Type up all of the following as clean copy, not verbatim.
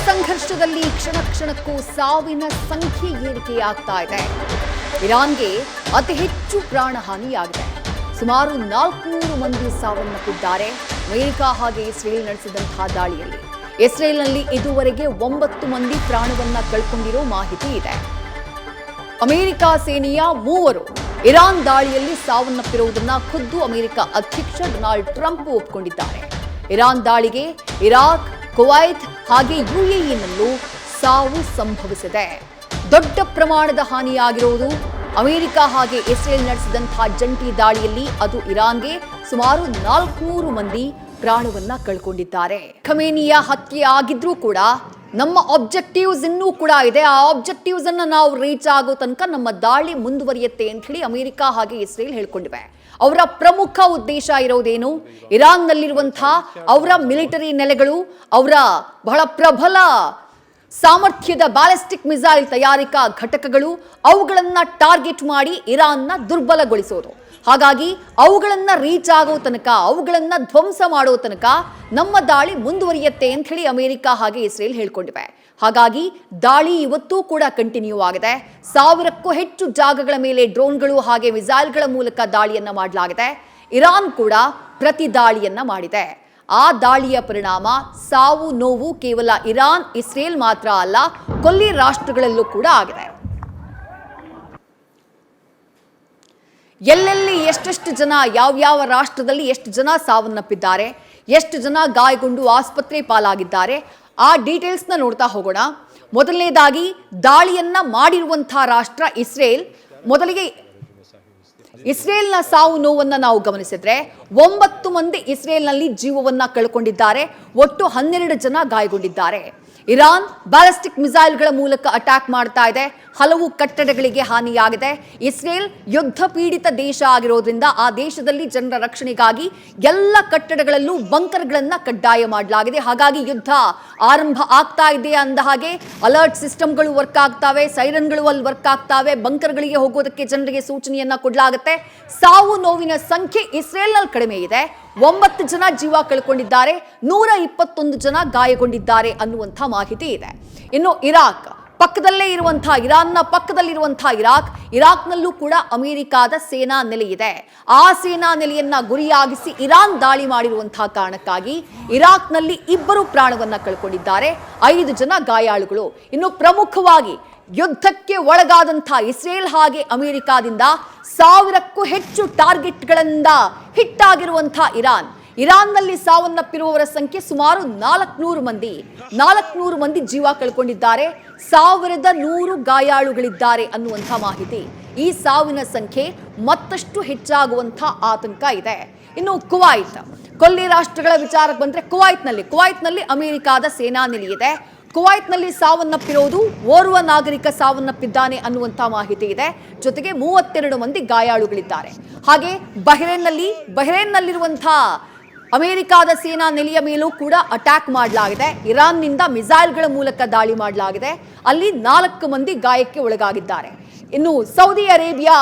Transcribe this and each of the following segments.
ಸಂಘರ್ಷದಲ್ಲಿ ಕ್ಷಣಕ್ಕೂ ಸಾವಿನ ಸಂಖ್ಯೆ ಏರಿಕೆಯಾಗ್ತಾ ಇದೆ. ಇರಾನ್ಗೆ ಅತಿ ಹೆಚ್ಚು ಪ್ರಾಣಹಾನಿಯಾಗಿದೆ. ಸುಮಾರು 400 ಮಂದಿ ಸಾವನ್ನಪ್ಪಿದ್ದಾರೆ. ಅಮೆರಿಕ ಹಾಗೆ ಇಸ್ರೇಲ್ ನಡೆಸಿದಂತಹ ದಾಳಿಯಲ್ಲಿ ಇಸ್ರೇಲ್ನಲ್ಲಿ ಇದುವರೆಗೆ 9 ಮಂದಿ ಪ್ರಾಣವನ್ನ ಕಳ್ಕೊಂಡಿರೋ ಮಾಹಿತಿ ಇದೆ. ಅಮೆರಿಕ ಸೇನೆಯ 3 ಇರಾನ್ ದಾಳಿಯಲ್ಲಿ ಸಾವನ್ನಪ್ಪಿರುವುದನ್ನ ಖುದ್ದು ಅಮೆರಿಕ ಅಧ್ಯಕ್ಷ ಡೊನಾಲ್ಡ್ ಟ್ರಂಪ್ ಒಪ್ಪಿಕೊಂಡಿದ್ದಾರೆ. ಇರಾನ್ ದಾಳಿಗೆ ಇರಾಕ್, ಕುವೈತ್ ಹಾಗೆ ಯುಎಇನಲ್ಲೂ ಸಾವು ಸಂಭವಿಸಿದೆ. ದೊಡ್ಡ ಪ್ರಮಾಣದ ಹಾನಿಯಾಗಿರುವುದು ಅಮೆರಿಕ ಹಾಗೆ ಇಸ್ರೇಲ್ ನಡೆಸಿದಂತಹ ಜಂಟಿ ದಾಳಿಯಲ್ಲಿ. ಅದು ಇರಾನ್ಗೆ ಸುಮಾರು 400 ಮಂದಿ ಪ್ರಾಣವನ್ನ ಕಳ್ಕೊಂಡಿದ್ದಾರೆ. ಖಮೇನಿಯ ಹತ್ಯೆ ಆಗಿದ್ರೂ ಕೂಡ ನಮ್ಮ ಆಬ್ಜೆಕ್ಟಿವ್ಸ್ ಇನ್ನೂ ಕೂಡ ಇದೆ. ಆ ಆಬ್ಜೆಕ್ಟಿವ್ಸ್ ಅನ್ನ ನಾವು ರೀಚ್ ಆಗೋ ತನಕ ನಮ್ಮ ದಾಳಿ ಮುಂದುವರಿಯುತ್ತೆ ಅಂತ ಹೇಳಿ ಅಮೆರಿಕ ಹಾಗೆ ಇಸ್ರೇಲ್ ಹೇಳ್ಕೊಂಡಿವೆ. ಅವರ ಪ್ರಮುಖ ಉದ್ದೇಶ ಇರೋದೇನು? ಇರಾನ್ನಲ್ಲಿರುವಂತಹ ಅವರ ಮಿಲಿಟರಿ ನೆಲೆಗಳು, ಅವರ ಬಹಳ ಪ್ರಬಲ ಸಾಮರ್ಥ್ಯದ ಬ್ಯಾಲಿಸ್ಟಿಕ್ ಮಿಸೈಲ್ ತಯಾರಿಕಾ ಘಟಕಗಳು, ಅವುಗಳನ್ನ ಟಾರ್ಗೆಟ್ ಮಾಡಿ ಇರಾನ್ನ ದುರ್ಬಲಗೊಳಿಸೋದು. ಹಾಗಾಗಿ ಅವುಗಳನ್ನ ರೀಚ್ ಆಗೋ ತನಕ, ಅವುಗಳನ್ನ ಧ್ವಂಸ ಮಾಡೋ ತನಕ ನಮ್ಮ ದಾಳಿ ಮುಂದುವರಿಯುತ್ತೆ ಅಂತ ಹೇಳಿ ಅಮೆರಿಕ ಹಾಗೆ ಇಸ್ರೇಲ್ ಹೇಳ್ಕೊಂಡಿವೆ. ಹಾಗಾಗಿ ದಾಳಿ ಇವತ್ತೂ ಕೂಡ ಕಂಟಿನ್ಯೂ ಆಗಿದೆ. 1000ಕ್ಕೂ ಹೆಚ್ಚು ಜಾಗಗಳ ಮೇಲೆ ಡ್ರೋನ್ಗಳು ಹಾಗೆ ಮಿಸೈಲ್ಗಳ ಮೂಲಕ ದಾಳಿಯನ್ನ ಮಾಡಲಾಗಿದೆ. ಇರಾನ್ ಕೂಡ ಪ್ರತಿ ದಾಳಿಯನ್ನ ಮಾಡಿದೆ. ಆ ದಾಳಿಯ ಪರಿಣಾಮ ಸಾವು ನೋವು ಕೇವಲ ಇರಾನ್, ಇಸ್ರೇಲ್ ಮಾತ್ರ ಅಲ್ಲ, ಕೊಲ್ಲಿ ರಾಷ್ಟ್ರಗಳಲ್ಲೂ ಕೂಡ ಆಗಿದೆ. ಎಲ್ಲೆಲ್ಲಿ ಎಷ್ಟೆಷ್ಟು ಜನ, ಯಾವ್ಯಾವ ರಾಷ್ಟ್ರದಲ್ಲಿ ಎಷ್ಟು ಜನ ಸಾವನ್ನಪ್ಪಿದ್ದಾರೆ, ಎಷ್ಟು ಜನ ಗಾಯಗೊಂಡು ಆಸ್ಪತ್ರೆ ಪಾಲಾಗಿದ್ದಾರೆ, ಆ ಡೀಟೇಲ್ಸ್ನ ನೋಡ್ತಾ ಹೋಗೋಣ. ಮೊದಲನೇದಾಗಿ ದಾಳಿಯನ್ನ ಮಾಡಿರುವಂತಹ ರಾಷ್ಟ್ರ ಇಸ್ರೇಲ್. ಮೊದಲಿಗೆ ಇಸ್ರೇಲ್ನ ಸಾವು ನೋವನ್ನ ನಾವು ಗಮನಿಸಿದ್ರೆ 9 ಮಂದಿ ಇಸ್ರೇಲ್ನಲ್ಲಿ ಜೀವವನ್ನ ಕಳ್ಕೊಂಡಿದ್ದಾರೆ. ಒಟ್ಟು 12 ಜನ ಗಾಯಗೊಂಡಿದ್ದಾರೆ. ಇರಾನ್ ಬ್ಯಾಲಿಸ್ಟಿಕ್ ಮಿಸೈಲ್ಗಳ ಮೂಲಕ ಅಟ್ಯಾಕ್ ಮಾಡ್ತಾ ಇದೆ. ಹಲವು ಕಟ್ಟಡಗಳಿಗೆ ಹಾನಿಯಾಗಿದೆ. ಇಸ್ರೇಲ್ ಯುದ್ಧ ಪೀಡಿತ ದೇಶ ಆಗಿರೋದ್ರಿಂದ ಆ ದೇಶದಲ್ಲಿ ಜನರ ರಕ್ಷಣೆಗಾಗಿ ಎಲ್ಲ ಕಟ್ಟಡಗಳಲ್ಲೂ ಬಂಕರ್ಗಳನ್ನ ಕಡ್ಡಾಯ ಮಾಡಲಾಗಿದೆ. ಹಾಗಾಗಿ ಯುದ್ಧ ಆರಂಭ ಆಗ್ತಾ ಇದೆ ಅಂದ ಹಾಗೆ ಅಲರ್ಟ್ ಸಿಸ್ಟಮ್ಗಳು ವರ್ಕ್ ಆಗ್ತಾವೆ, ಸೈರನ್ಗಳು ಅಲ್ಲಿ ವರ್ಕ್ ಆಗ್ತಾವೆ, ಬಂಕರ್ಗಳಿಗೆ ಹೋಗೋದಕ್ಕೆ ಜನರಿಗೆ ಸೂಚನೆಯನ್ನ ಕೊಡಲಾಗುತ್ತೆ. ಸಾವು ನೋವಿನ ಸಂಖ್ಯೆ ಇಸ್ರೇಲ್ನಲ್ಲಿ ಕಡಿಮೆ ಇದೆ. 9 ಜನ ಜೀವ ಕಳ್ಕೊಂಡಿದ್ದಾರೆ, 121 ಜನ ಗಾಯಗೊಂಡಿದ್ದಾರೆ ಅನ್ನುವಂಥ ಮಾಹಿತಿ ಇದೆ. ಇನ್ನು ಇರಾಕ್ ಪಕ್ಕದಲ್ಲೇ ಇರುವಂತಹ, ಇರಾನ್ನ ಪಕ್ಕದಲ್ಲಿರುವಂತಹ ಇರಾಕ್ನಲ್ಲೂ ಕೂಡ ಅಮೆರಿಕಾದ ಸೇನಾ ನೆಲೆ ಇದೆ. ಆ ಸೇನಾ ನೆಲೆಯನ್ನ ಗುರಿಯಾಗಿಸಿ ಇರಾನ್ ದಾಳಿ ಮಾಡಿರುವಂತಹ ಕಾರಣಕ್ಕಾಗಿ ಇರಾಕ್ನಲ್ಲಿ 2 ಪ್ರಾಣವನ್ನ ಕಳ್ಕೊಂಡಿದ್ದಾರೆ, 5 ಜನ ಗಾಯಾಳುಗಳು. ಇನ್ನು ಪ್ರಮುಖವಾಗಿ ಯುದ್ಧಕ್ಕೆ ಒಳಗಾದಂಥ ಇಸ್ರೇಲ್ ಹಾಗೆ ಅಮೆರಿಕಾದಿಂದ 1000ಕ್ಕೂ ಹೆಚ್ಚು ಟಾರ್ಗೆಟ್ಗಳಿಂದ ಹಿಟ್ ಆಗಿರುವಂತಹ ಇರಾನ್ನಲ್ಲಿ ಸಾವನ್ನಪ್ಪಿರುವವರ ಸಂಖ್ಯೆ ಸುಮಾರು 400 ಮಂದಿ ಜೀವ ಕಳ್ಕೊಂಡಿದ್ದಾರೆ, 1100 ಗಾಯಾಳುಗಳಿದ್ದಾರೆ ಅನ್ನುವಂಥ ಮಾಹಿತಿ. ಈ ಸಾವಿನ ಸಂಖ್ಯೆ ಮತ್ತಷ್ಟು ಹೆಚ್ಚಾಗುವಂಥ ಆತಂಕ ಇದೆ. ಇನ್ನು ಕುವೈತ್, ಕೊಲ್ಲಿ ರಾಷ್ಟ್ರಗಳ ವಿಚಾರಕ್ಕೆ ಬಂದ್ರೆ ಕುವೈತ್ನಲ್ಲಿ ಅಮೆರಿಕಾದ ಸೇನಾ ನೆಲೆಯಿದೆ. ಕುವೈತ್ನಲ್ಲಿ ಸಾವನ್ನಪ್ಪಿರೋದು ಓರ್ವ ನಾಗರಿಕ ಸಾವನ್ನಪ್ಪಿದ್ದಾನೆ ಅನ್ನುವಂಥ ಮಾಹಿತಿ ಇದೆ. ಜೊತೆಗೆ 32 ಮಂದಿ ಗಾಯಾಳುಗಳಿದ್ದಾರೆ. ಹಾಗೆ ಬಹ್ರೇನ್ನಲ್ಲಿರುವಂತಹ ಅಮೆರಿಕಾದ ಸೇನಾ ನೆಲೆಯ ಮೇಲೂ ಕೂಡ ಅಟ್ಯಾಕ್ ಮಾಡಲಾಗಿದೆ. ಇರಾನ್ನಿಂದ ಮಿಸೈಲ್ಗಳ ಮೂಲಕ ದಾಳಿ ಮಾಡಲಾಗಿದೆ. ಅಲ್ಲಿ 4 ಮಂದಿ ಗಾಯಕ್ಕೆ ಒಳಗಾಗಿದ್ದಾರೆ. ಇನ್ನು ಸೌದಿ ಅರೇಬಿಯಾ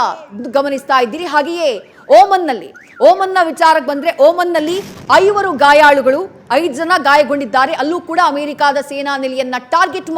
ಗಮನಿಸ್ತಾ ಇದ್ದೀರಿ. ಹಾಗೆಯೇ ಓಮನ್ನ ವಿಚಾರಕ್ಕೆ ಬಂದ್ರೆ ಓಮನ್ನಲ್ಲಿ 5 ಗಾಯಾಳುಗಳು, 5 ಜನ ಗಾಯಗೊಂಡಿದ್ದಾರೆ. ಅಲ್ಲೂ ಕೂಡ ಅಮೆರಿಕಾದ ಸೇನಾ ನೆಲೆಯನ್ನ ಟಾರ್ಗೆಟ್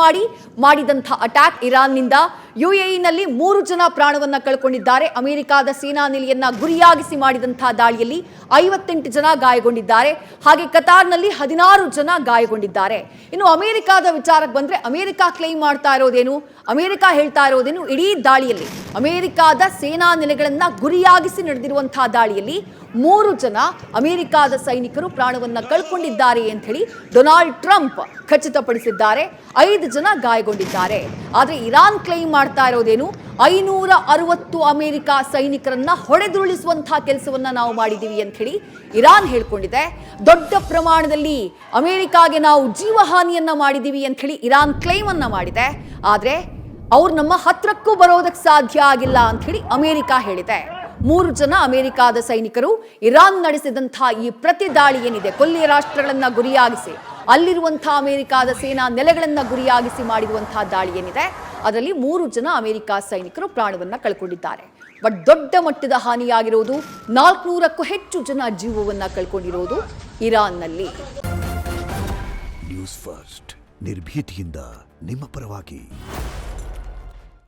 ಮಾಡಿದಂತಹ ಅಟ್ಯಾಕ್ ಇರಾನ್ನಿಂದ. ಯುಎಇನಲ್ಲಿ 3 ಜನ ಪ್ರಾಣವನ್ನ ಕಳ್ಕೊಂಡಿದ್ದಾರೆ. ಅಮೆರಿಕಾದ ಸೇನಾ ನೆಲೆಯನ್ನ ಗುರಿಯಾಗಿಸಿ ಮಾಡಿದಂತಹ ದಾಳಿಯಲ್ಲಿ 58 ಜನ ಗಾಯಗೊಂಡಿದ್ದಾರೆ. ಹಾಗೆ ಕತಾರ್ನಲ್ಲಿ 16 ಜನ ಗಾಯಗೊಂಡಿದ್ದಾರೆ. ಇನ್ನು ಅಮೆರಿಕಾದ ವಿಚಾರಕ್ಕೆ ಬಂದ್ರೆ ಅಮೆರಿಕ ಕ್ಲೈಮ್ ಮಾಡ್ತಾ ಇರೋದೇನು, ಅಮೆರಿಕ ಹೇಳ್ತಾ ಇರೋದೇನು, ಇಡೀ ದಾಳಿಯಲ್ಲಿ ಅಮೆರಿಕಾದ ಸೇನಾ ನೆಲೆಗಳನ್ನ ಗುರಿಯಾಗಿಸಿ ನಡೆದಿರುವಂತಹ ದಾಳಿಯಲ್ಲಿ 3 ಜನ ಅಮೆರಿಕಾದ ಸೈನಿಕರು ಪ್ರಾಣವನ್ನ ಕಳ್ಕೊಂಡಿದ್ದಾರೆ ಅಂತ ಹೇಳಿ ಡೊನಾಲ್ಡ್ ಟ್ರಂಪ್ ಖಚಿತಪಡಿಸಿದ್ದಾರೆ. 5 ಜನ ಗಾಯಗೊಂಡಿದ್ದಾರೆ. ಆದ್ರೆ ಇರಾನ್ ಕ್ಲೈಮ್ ಮಾಡ್ತಾ ಇರೋದೇನು, 560 ಅಮೆರಿಕ ಸೈನಿಕರನ್ನ ಹೊಡೆದುರುಳಿಸುವಂತಹ ಕೆಲಸವನ್ನ ನಾವು ಮಾಡಿದೀವಿ ಅಂತ ಹೇಳಿ ಇರಾನ್ ಹೇಳ್ಕೊಂಡಿದೆ. ದೊಡ್ಡ ಪ್ರಮಾಣದಲ್ಲಿ ಅಮೆರಿಕಾಗೆ ನಾವು ಜೀವಹಾನಿಯನ್ನ ಮಾಡಿದೀವಿ ಅಂತ ಹೇಳಿ ಇರಾನ್ ಕ್ಲೈಮ್ ಅನ್ನ ಮಾಡಿದೆ. ಆದ್ರೆ ಅವ್ರು ನಮ್ಮ ಹತ್ರಕ್ಕೂ ಬರೋದಕ್ಕೆ ಸಾಧ್ಯ ಆಗಿಲ್ಲ ಅಂತ ಹೇಳಿ ಅಮೆರಿಕ ಹೇಳಿದೆ. 3 ಜನ ಅಮೆರಿಕಾದ ಸೈನಿಕರು ಇರಾನ್ ನಡೆಸಿದಂತಹ ಈ ಪ್ರತಿ ದಾಳಿ ಏನಿದೆ, ಕೊಲ್ಲಿ ರಾಷ್ಟ್ರಗಳನ್ನ ಗುರಿಯಾಗಿಸಿ ಅಲ್ಲಿರುವಂತಹ ಅಮೆರಿಕಾದ ಸೇನಾ ನೆಲೆಗಳನ್ನ ಗುರಿಯಾಗಿಸಿ ಮಾಡಿರುವಂತಹ ದಾಳಿ ಏನಿದೆ, ಅದರಲ್ಲಿ 3 ಜನ ಅಮೆರಿಕ ಸೈನಿಕರು ಪ್ರಾಣವನ್ನ ಕಳ್ಕೊಂಡಿದ್ದಾರೆ. ಬಟ್ ದೊಡ್ಡ ಮಟ್ಟದ ಹಾನಿಯಾಗಿರುವುದು 400ಕ್ಕೂ ಹೆಚ್ಚು ಜನ ಜೀವವನ್ನ ಕಳ್ಕೊಂಡಿರೋದು ಇರಾನ್ನಲ್ಲಿ. ನ್ಯೂಸ್ ಫಸ್ಟ್ ನಿರ್ಭೀತಿಯಿಂದ ನಿಮ್ಮ ಪರವಾಗಿ.